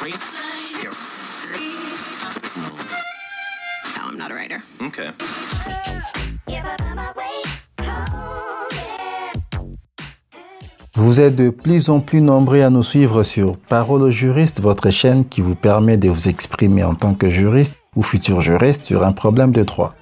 No, I'm not a writer. Okay. Vous êtes de plus en plus nombreux à nous suivre sur Parole au juriste, votre chaîne qui vous permet de vous exprimer en tant que juriste ou futur juriste sur un problème de droit.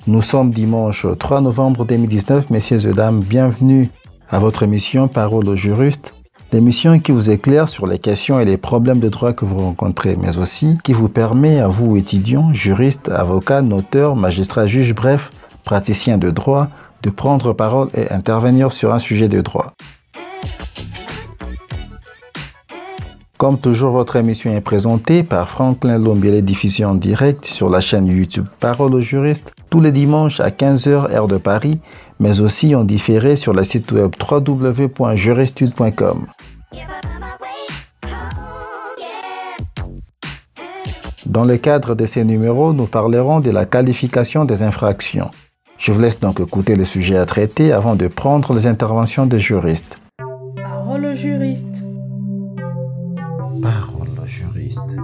Nous sommes dimanche 3 novembre 2019, messieurs et dames, bienvenue à votre émission Parole au juriste, l'émission qui vous éclaire sur les questions et les problèmes de droit que vous rencontrez, mais aussi qui vous permet à vous, étudiants, juristes, avocats, noteurs, magistrats, juges, bref, praticiens de droit, de prendre parole et intervenir sur un sujet de droit. Comme toujours, votre émission est présentée par Franklin Lombiele, diffusée en direct sur la chaîne YouTube Parole au juriste, tous les dimanches à 15h heure de Paris, mais aussi en différé sur le site web www.juristude.com. Dans le cadre de ces numéros, nous parlerons de la qualification des infractions. Je vous laisse donc écouter le sujet à traiter avant de prendre les interventions des juristes. Parole au juriste. Parole au juriste.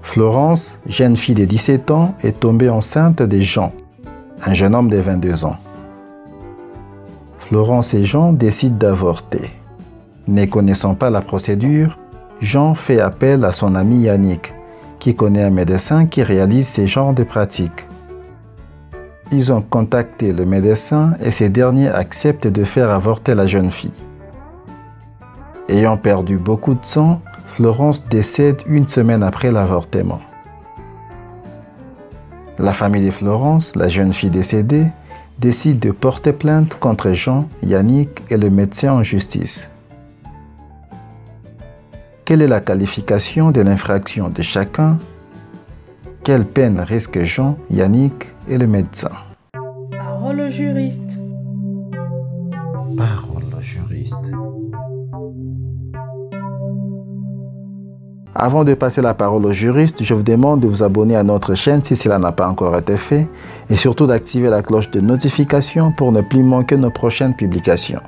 Florence, jeune fille de 17 ans, est tombée enceinte de Jean, un jeune homme de 22 ans. Florence et Jean décident d'avorter. Ne connaissant pas la procédure, Jean fait appel à son ami Yannick, qui connaît un médecin qui réalise ce genre de pratiques. Ils ont contacté le médecin et ce dernier accepte de faire avorter la jeune fille. Ayant perdu beaucoup de sang, Florence décède une semaine après l'avortement. La famille de Florence, la jeune fille décédée, décide de porter plainte contre Jean, Yannick et le médecin en justice. Quelle est la qualification de l'infraction de chacun? Quelle peine risquent Jean, Yannick et le médecin? Parole au juriste. Parole au juriste. Avant de passer la parole au juriste, je vous demande de vous abonner à notre chaîne si cela n'a pas encore été fait et surtout d'activer la cloche de notification pour ne plus manquer nos prochaines publications.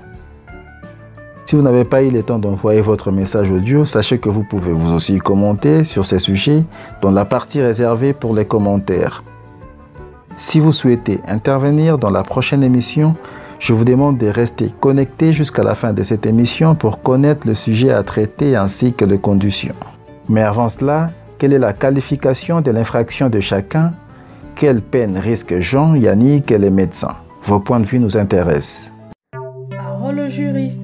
Si vous n'avez pas eu le temps d'envoyer votre message audio, sachez que vous pouvez vous aussi commenter sur ces sujets dans la partie réservée pour les commentaires. Si vous souhaitez intervenir dans la prochaine émission, je vous demande de rester connecté jusqu'à la fin de cette émission pour connaître le sujet à traiter ainsi que les conditions. Mais avant cela, quelle est la qualification de l'infraction de chacun? Quelle peine risquent Jean, Yannick et les médecins? Vos points de vue nous intéressent. Parole au juriste.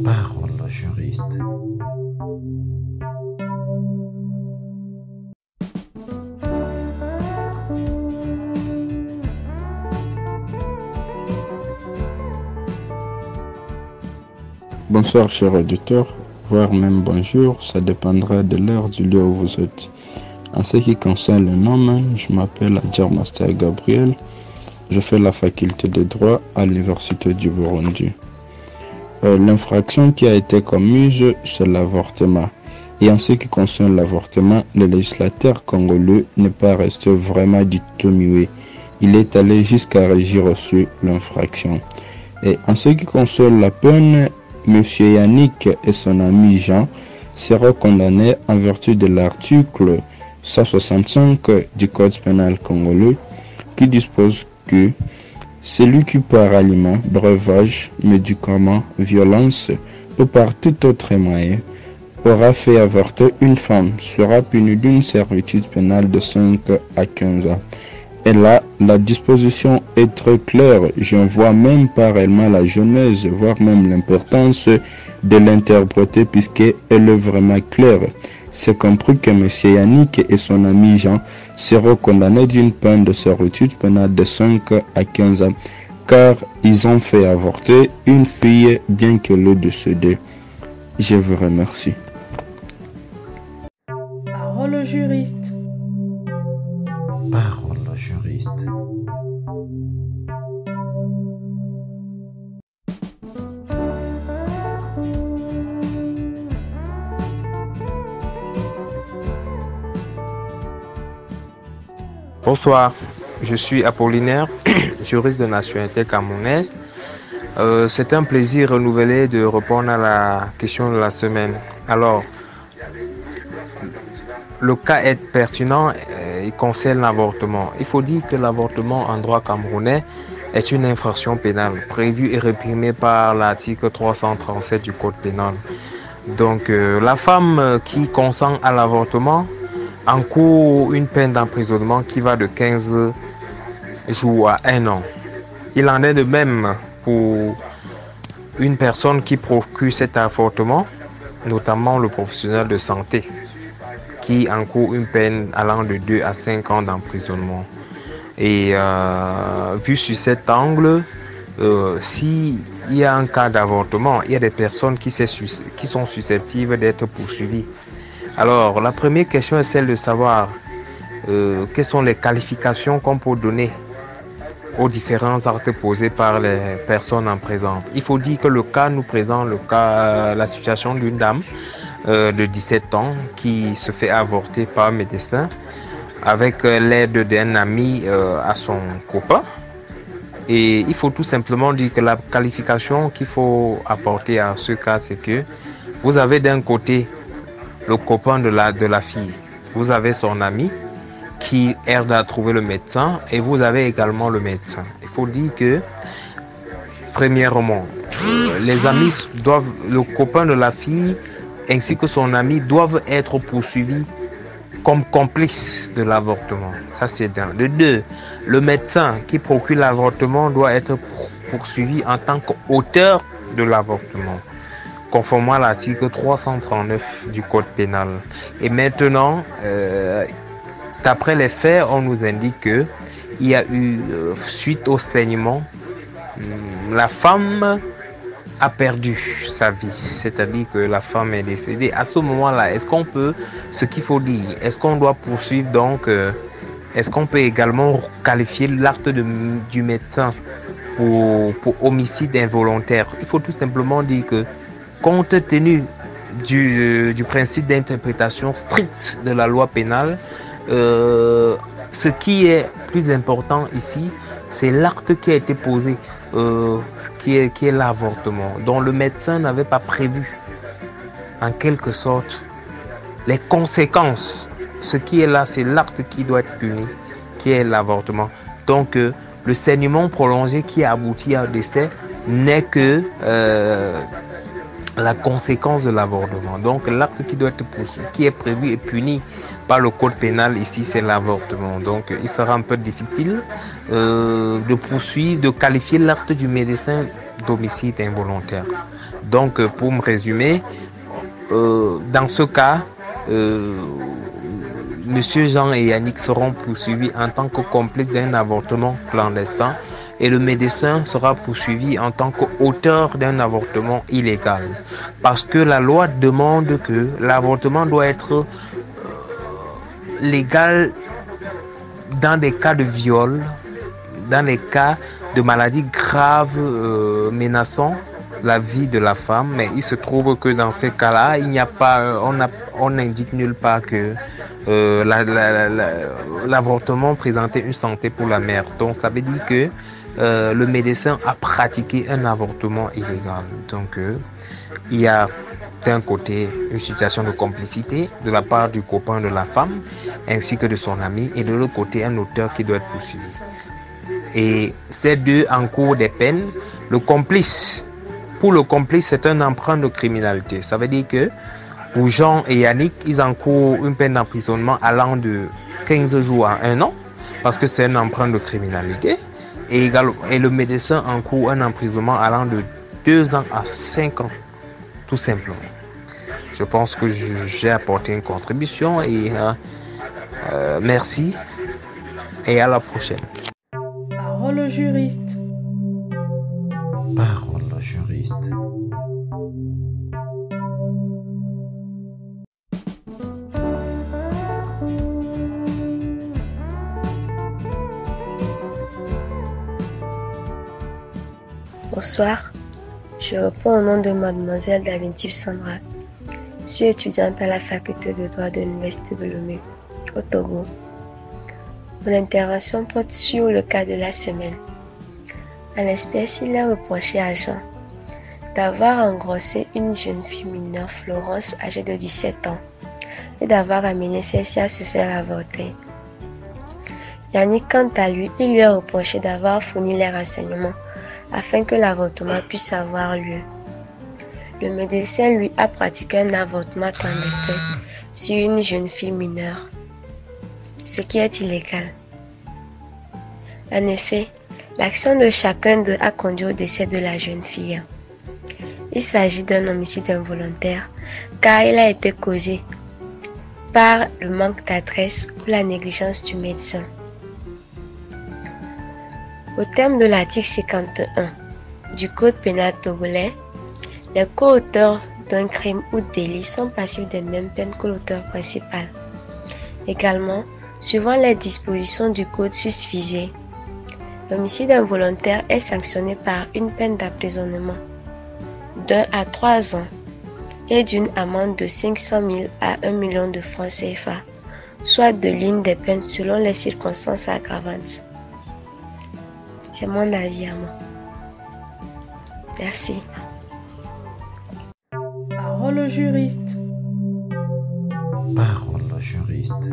Parole au juriste. Bonsoir chers auditeurs, voire même bonjour, ça dépendra de l'heure du lieu où vous êtes. En ce qui concerne le nom même, je m'appelle Adjar Master Gabriel, je fais la faculté de droit à l'université du Burundi. L'infraction qui a été commise, c'est l'avortement. Et en ce qui concerne l'avortement, le législateur congolais n'est pas resté vraiment du tout muet. Il est allé jusqu'à régir sur l'infraction. Et en ce qui concerne la peine, M. Yannick et son ami Jean seront condamnés en vertu de l'article 165 du Code pénal congolais qui dispose que celui qui par aliment, breuvage, médicament, violence ou par tout autre moyen aura fait avorter une femme sera puni d'une servitude pénale de 5 à 15 ans. Et là, la disposition est très claire. Je ne vois même pas réellement la genèse, voire même l'importance de l'interpréter puisqu'elle est vraiment claire. C'est compris que M. Yannick et son ami Jean seront condamnés d'une peine de servitude pénale de 5 à 15 ans car ils ont fait avorter une fille bien qu'elle est décédée. Je vous remercie. Parole au juriste. Parole au juriste. Bonsoir, je suis Apollinaire, juriste de nationalité camerounaise. C'est un plaisir renouvelé de répondre à la question de la semaine. Alors, le cas est pertinent, il concerne l'avortement. Il faut dire que l'avortement en droit camerounais est une infraction pénale prévue et réprimée par l'article 337 du Code pénal. Donc, la femme qui consent à l'avortement encourt une peine d'emprisonnement qui va de 15 jours à 1 an. Il en est de même pour une personne qui procure cet avortement, notamment le professionnel de santé, qui encourt une peine allant de 2 à 5 ans d'emprisonnement. Et vu sur cet angle, s'il y a un cas d'avortement, il y a des personnes qui sont susceptibles d'être poursuivies. Alors, la première question est celle de savoir quelles sont les qualifications qu'on peut donner aux différents actes posés par les personnes en présence. Il faut dire que le cas nous présente la situation d'une dame de 17 ans qui se fait avorter par un médecin avec l'aide d'un ami à son copain. Et il faut tout simplement dire que la qualification qu'il faut apporter à ce cas, c'est que vous avez d'un côté le copain de la fille, vous avez son ami qui aide à trouver le médecin et vous avez également le médecin. Il faut dire que, premièrement, les amis doivent, le copain de la fille ainsi que son ami doivent être poursuivis comme complices de l'avortement. Ça, c'est d'un. De deux, le médecin qui procure l'avortement doit être poursuivi en tant qu'auteur de l'avortement, conformément à l'article 339 du Code pénal. Et maintenant, d'après les faits, on nous indique qu'il y a eu, suite au saignement, la femme a perdu sa vie, c'est-à-dire que la femme est décédée. À ce moment-là, est-ce qu'on peut, ce qu'il faut dire, est-ce qu'on doit poursuivre donc, est-ce qu'on peut également qualifier l'acte du médecin pour homicide involontaire? Il faut tout simplement dire que, compte tenu du principe d'interprétation stricte de la loi pénale, ce qui est plus important ici, c'est l'acte qui a été posé, qui est l'avortement, dont le médecin n'avait pas prévu, en quelque sorte, les conséquences. Ce qui est là, c'est l'acte qui doit être puni, qui est l'avortement. Donc, le saignement prolongé qui a abouti à un décès n'est que la conséquence de l'avortement. Donc, l'acte qui doit être poursuivi, qui est prévu et puni par le code pénal ici, c'est l'avortement. Donc, il sera un peu difficile de poursuivre, de qualifier l'acte du médecin d'homicide involontaire. Donc, pour me résumer, dans ce cas, Monsieur Jean et Yannick seront poursuivis en tant que complices d'un avortement clandestin et le médecin sera poursuivi en tant qu'auteur d'un avortement illégal. Parce que la loi demande que l'avortement doit être légal dans des cas de viol, dans les cas de maladies graves menaçant la vie de la femme, mais il se trouve que dans ces cas-là, il n'y a pas, on n'indique nulle part que l'avortement présentait une santé pour la mère. Donc ça veut dire que le médecin a pratiqué un avortement illégal. Donc il y a d'un côté une situation de complicité de la part du copain de la femme ainsi que de son ami, et de l'autre côté un auteur qui doit être poursuivi. Et ces deux encourent des peines. Pour le complice, c'est un emprunt de criminalité. Ça veut dire que pour Jean et Yannick, ils encourent une peine d'emprisonnement allant de 15 jours à 1 an, parce que c'est un emprunt de criminalité. Et le médecin encourt un emprisonnement allant de 2 ans à 5 ans, tout simplement. Je pense que j'ai apporté une contribution et merci et à la prochaine. Parole au juriste. Parole au juriste. Bonsoir, je réponds au nom de mademoiselle Davintif Sandra. Je suis étudiante à la faculté de droit de l'Université de Lomé, au Togo. Mon intervention porte sur le cas de la semaine. En l'espèce, il est reproché à Jean d'avoir engrossé une jeune fille mineure, Florence, âgée de 17 ans, et d'avoir amené celle-ci à se faire avorter. Yannick, quant à lui, il lui est reproché d'avoir fourni les renseignements afin que l'avortement puisse avoir lieu. Le médecin, lui, a pratiqué un avortement clandestin sur une jeune fille mineure, ce qui est illégal. En effet, l'action de chacun d'eux a conduit au décès de la jeune fille. Il s'agit d'un homicide involontaire car il a été causé par le manque d'adresse ou la négligence du médecin. Au terme de l'article 51 du Code pénal togolais, les co-auteurs d'un crime ou délit sont passibles des mêmes peines que l'auteur principal. Également, suivant les dispositions du Code susvisé, l'homicide involontaire est sanctionné par une peine d'emprisonnement d'1 à 3 ans et d'une amende de 500 000 à 1 million de francs CFA, soit de l'une des peines selon les circonstances aggravantes. C'est mon avis à moi. Merci. Parole au juriste. Parole au juriste.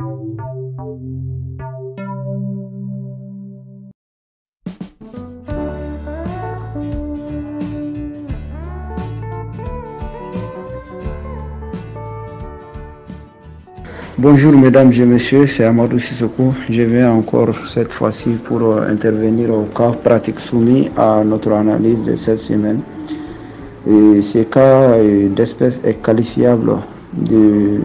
Bonjour mesdames et messieurs, c'est Amadou Sissoko. Je viens encore cette fois-ci pour intervenir au cas pratique soumis à notre analyse de cette semaine. Et ce cas d'espèce est qualifiable de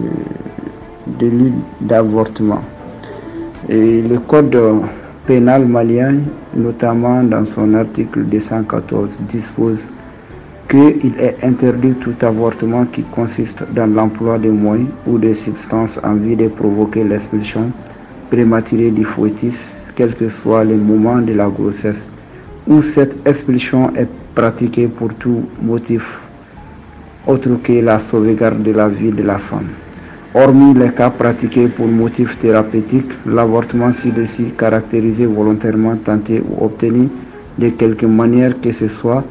délit d'avortement. Et le code pénal malien, notamment dans son article 214, dispose qu'il est interdit tout avortement qui consiste dans l'emploi de moyens ou de substances en vue de provoquer l'expulsion prématurée du fœtus, quel que soit le moment de la grossesse, où cette expulsion est pratiquée pour tout motif autre que la sauvegarde de la vie de la femme. Hormis les cas pratiqués pour motifs thérapeutiques, l'avortement ci-dessus caractérisé volontairement, tenté ou obtenu de quelque manière que ce soit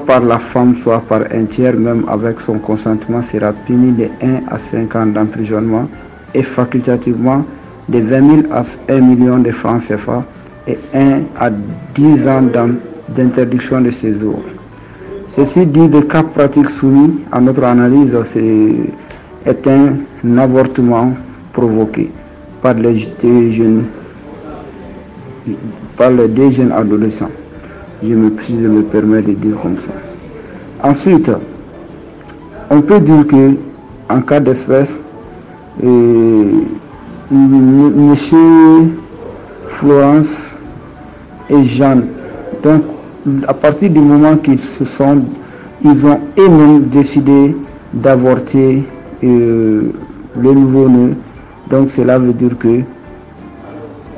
par la femme, soit par un tiers, même avec son consentement, sera puni de 1 à 5 ans d'emprisonnement et facultativement de 20 000 à 1 million de francs CFA et 1 à 10 ans d'interdiction de séjour. Ceci dit, le cas pratique soumis à notre analyse est un avortement provoqué par les deux jeunes adolescents. Je me permets de dire comme ça. Ensuite, on peut dire que en cas d'espèce, monsieur Florence et Jeanne, donc à partir du moment qu'ils ils ont eux-mêmes décidé d'avorter le nouveau-né, donc cela veut dire que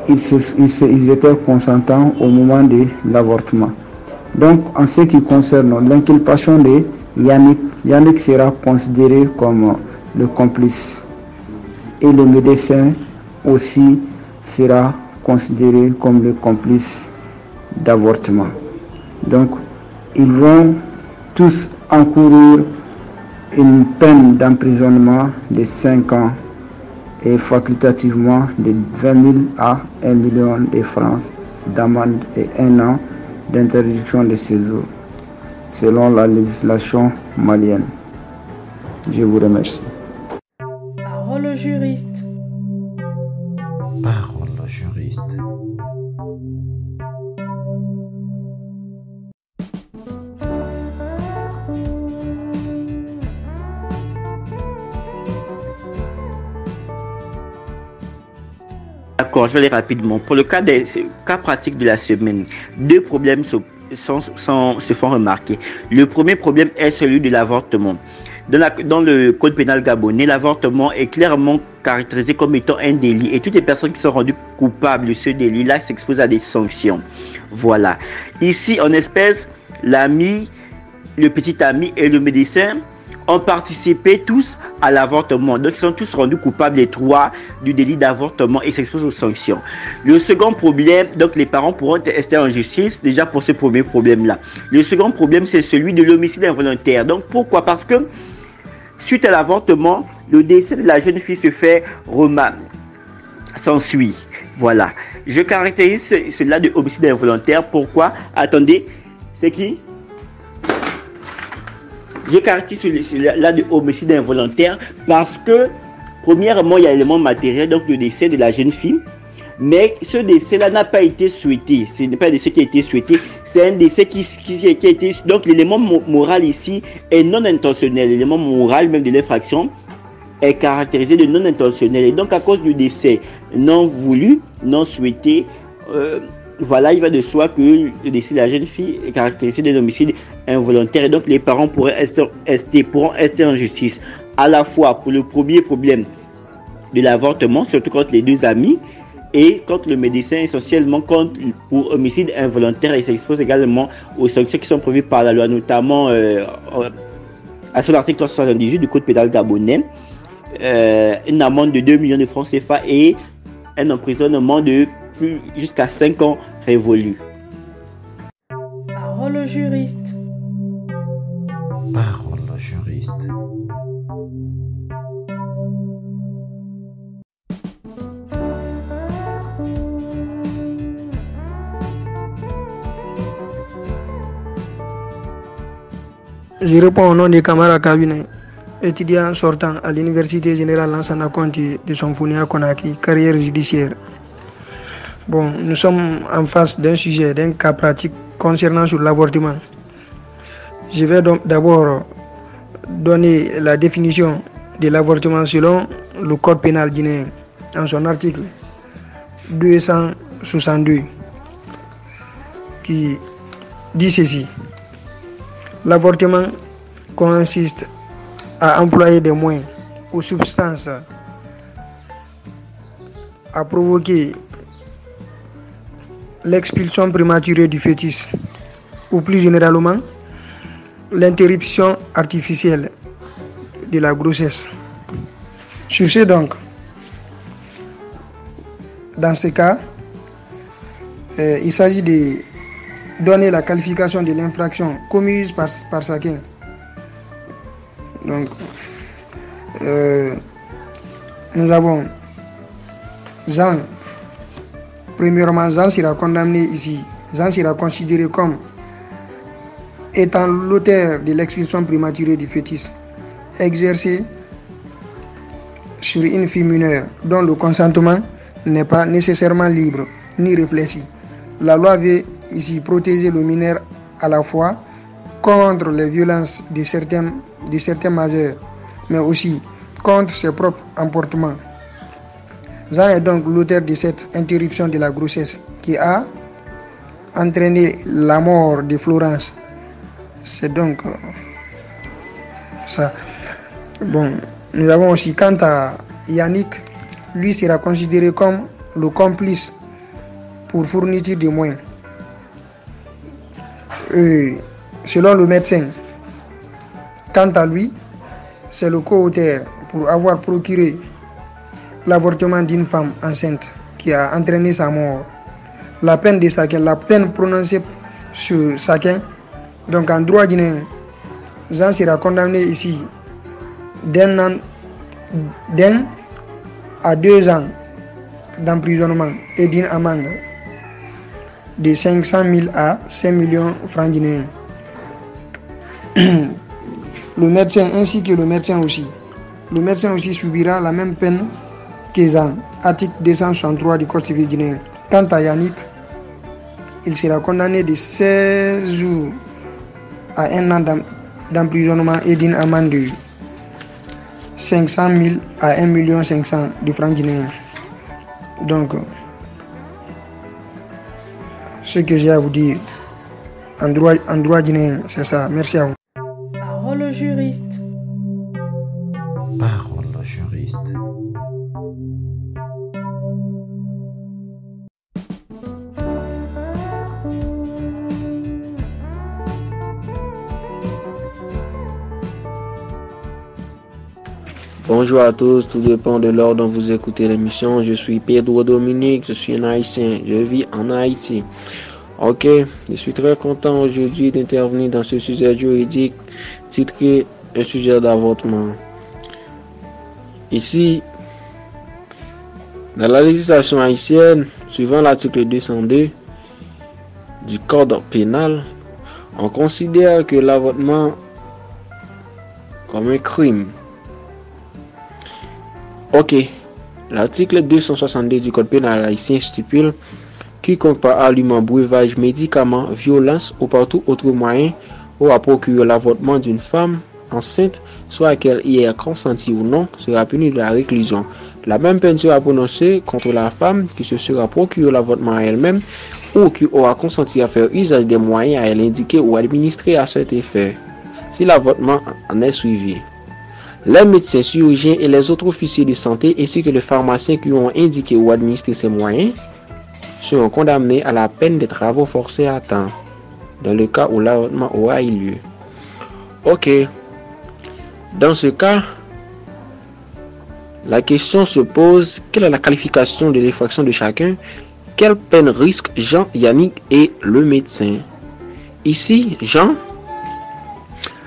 ils étaient consentants au moment de l'avortement. Donc, en ce qui concerne l'inculpation de Yannick sera considéré comme le complice. Et le médecin aussi sera considéré comme le complice d'avortement. Donc, ils vont tous encourir une peine d'emprisonnement de 5 ans et facultativement de 20 000 à 1 million de francs d'amende et 1 an d'interdiction de séjour, selon la législation malienne. Je vous remercie. Parole au juriste. Parole au juriste. D'accord, je vais aller rapidement. Pour le cas pratique de la semaine, 2 problèmes se font remarquer. Le premier problème est celui de l'avortement. Dans le code pénal gabonais, l'avortement est clairement caractérisé comme étant un délit et toutes les personnes qui sont rendues coupables de ce délit-là s'exposent à des sanctions. Voilà. Ici, en espèce, l'ami, le petit ami et le médecin ont participé tous à l'avortement. Donc, ils sont tous rendus coupables, les trois, du délit d'avortement et s'exposent aux sanctions. Le second problème, donc les parents pourront rester en justice déjà pour ce premier problème-là. Le second problème, c'est celui de l'homicide involontaire. Donc, pourquoi? Parce que suite à l'avortement, le décès de la jeune fille se fait s'ensuit. Voilà. Je caractérise cela de homicide involontaire. Pourquoi? Attendez, c'est qui? Je caractérise cela de homicide involontaire parce que, premièrement, il y a l'élément matériel, donc le décès de la jeune fille. Mais ce décès-là n'a pas été souhaité. Ce n'est pas un décès qui a été souhaité, c'est un décès qui a été... Donc l'élément moral ici est non intentionnel. L'élément moral même de l'infraction est caractérisé de non intentionnel. Et donc à cause du décès non voulu, non souhaité, voilà, il va de soi que le décès de la jeune fille est caractérisé d'un homicide involontaire. Et donc les parents pourront rester en justice à la fois pour le premier problème de l'avortement, surtout contre les deux amis, et contre le médecin, essentiellement pour homicide involontaire. Et s'expose également aux sanctions qui sont prévues par la loi, notamment à son article 378 du Code pénal gabonais, une amende de 2 millions de francs CFA et un emprisonnement de jusqu'à 5 ans révolus. Parole au juriste. Parole au juriste. Je réponds au nom de Kamara Kabinet, étudiant sortant à l'Université Générale Lansana Conté de Sonfonia Conakry, carrière judiciaire. Bon, nous sommes en face d'un sujet, d'un cas pratique concernant sur l'avortement. Je vais donc d'abord donner la définition de l'avortement selon le Code pénal guinéen, en son article 262, qui dit ceci. L'avortement consiste à employer des moyens ou substances à provoquer l'expulsion prématurée du fœtus ou plus généralement l'interruption artificielle de la grossesse. Sur ce donc, dans ce cas, il s'agit de donner la qualification de l'infraction commise par chacun. Donc, nous avons Jean. Premièrement, Jean sera condamné ici. Jean sera considéré comme étant l'auteur de l'expulsion prématurée du fœtus exercée sur une fille mineure dont le consentement n'est pas nécessairement libre ni réfléchi. La loi veut ici protéger le mineur à la fois contre les violences de certains majeurs, mais aussi contre ses propres emportements. Jean est donc l'auteur de cette interruption de la grossesse qui a entraîné la mort de Florence. C'est donc ça. Bon, nous avons aussi quant à Yannick, lui sera considéré comme le complice pour fourniture de moyens. Selon le médecin, quant à lui, c'est le co-auteur pour avoir procuré l'avortement d'une femme enceinte qui a entraîné sa mort. La peine de chacun, la peine prononcée sur chacun, donc en droit guinéen, Jean sera condamné ici d'1 à 2 ans d'emprisonnement et d'une amende de 500 000 à 5 millions de francs guinéens. Le médecin ainsi que le médecin aussi. Le médecin aussi subira la même peine que Jean, article 263 du Code civil guinéen. Quant à Yannick, il sera condamné de 16 jours à 1 an d'emprisonnement et d'une amende de 500 000 à 1 500 000 de francs guinéens. Donc, ce que j'ai à vous dire en droit guinéen, c'est ça. Merci à vous. Parole au juriste. Parole au juriste. Bonjour à tous, tout dépend de l'heure dont vous écoutez l'émission. Je suis Pedro Dominique, je suis un Haïtien, je vis en Haïti. Ok, je suis très content aujourd'hui d'intervenir dans ce sujet juridique titré un sujet d'avortement. Ici, dans la législation haïtienne, suivant l'article 202 du Code pénal, on considère que l'avortement comme un crime. Ok, l'article 262 du Code pénal haïtien stipule: quiconque par aliment, breuvage, médicament, violence ou par tout autre moyen aura procuré l'avortement d'une femme enceinte, soit qu'elle y ait consenti ou non, sera puni de la réclusion. La même peine sera prononcée contre la femme qui se sera procuré l'avortement à elle-même ou qui aura consenti à faire usage des moyens à elle indiqués ou administrés à cet effet, si l'avortement en est suivi. Les médecins, chirurgiens et les autres officiers de santé ainsi que les pharmaciens qui ont indiqué ou administré ces moyens seront condamnés à la peine des travaux forcés à temps, dans le cas où l'avortement aura eu lieu. Ok. Dans ce cas, la question se pose: quelle est la qualification de l'infraction de chacun? Quelle peine risque Jean, Yannick et le médecin? Ici, Jean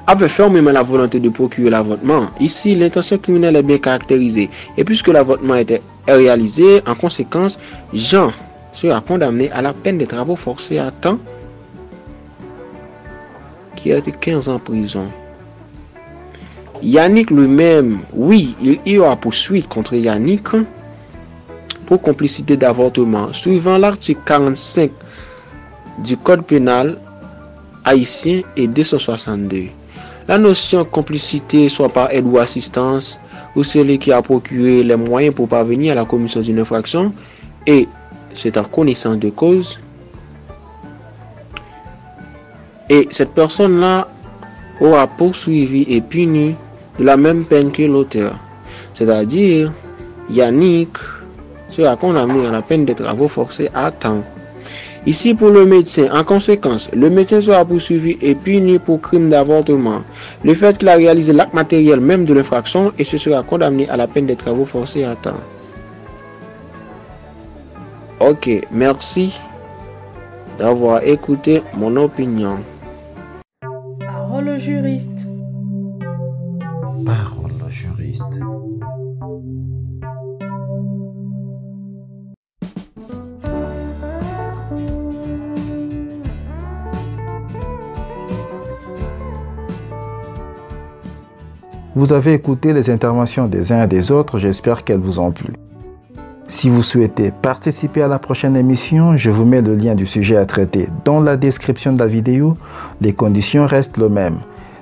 avait fermement la volonté de procurer l'avortement. Ici, l'intention criminelle est bien caractérisée. Et puisque l'avortement était réalisé, en conséquence, Jean sera condamné à la peine des travaux forcés à temps, qui a été 15 ans en prison. Yannick lui-même, oui, il y aura poursuite contre Yannick pour complicité d'avortement, suivant l'article 45 du Code pénal haïtien et 262. La notion de complicité, soit par aide ou assistance, ou celui qui a procuré les moyens pour parvenir à la commission d'une infraction, et c'est en connaissance de cause, et cette personne-là aura poursuivi et puni de la même peine que l'auteur. C'est-à-dire, Yannick sera condamné à la peine de travaux forcés à temps. Ici, pour le médecin, en conséquence, le médecin sera poursuivi et puni pour crime d'avortement, le fait qu'il a réalisé l'acte matériel même de l'infraction, et se sera condamné à la peine de travaux forcés à temps. Ok, merci d'avoir écouté mon opinion. Parole au juriste. Parole au juriste. Vous avez écouté les interventions des uns et des autres, j'espère qu'elles vous ont plu. Si vous souhaitez participer à la prochaine émission, je vous mets le lien du sujet à traiter dans la description de la vidéo. Les conditions restent les mêmes.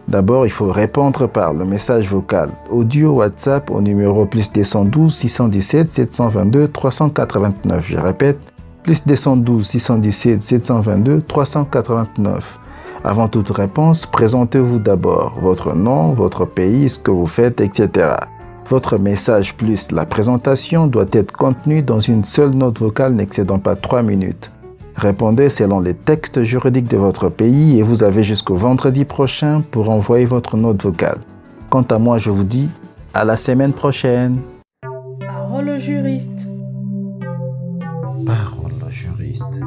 D'abord, il faut répondre par le message vocal audio WhatsApp au numéro +212 617 722 389. Je répète, +212 617 722 389. Avant toute réponse, présentez-vous d'abord votre nom, votre pays, ce que vous faites, etc. Votre message plus la présentation doit être contenu dans une seule note vocale n'excédant pas 3 minutes. Répondez selon les textes juridiques de votre pays et vous avez jusqu'au vendredi prochain pour envoyer votre note vocale. Quant à moi, je vous dis à la semaine prochaine. Parole au juriste. Parole au juriste.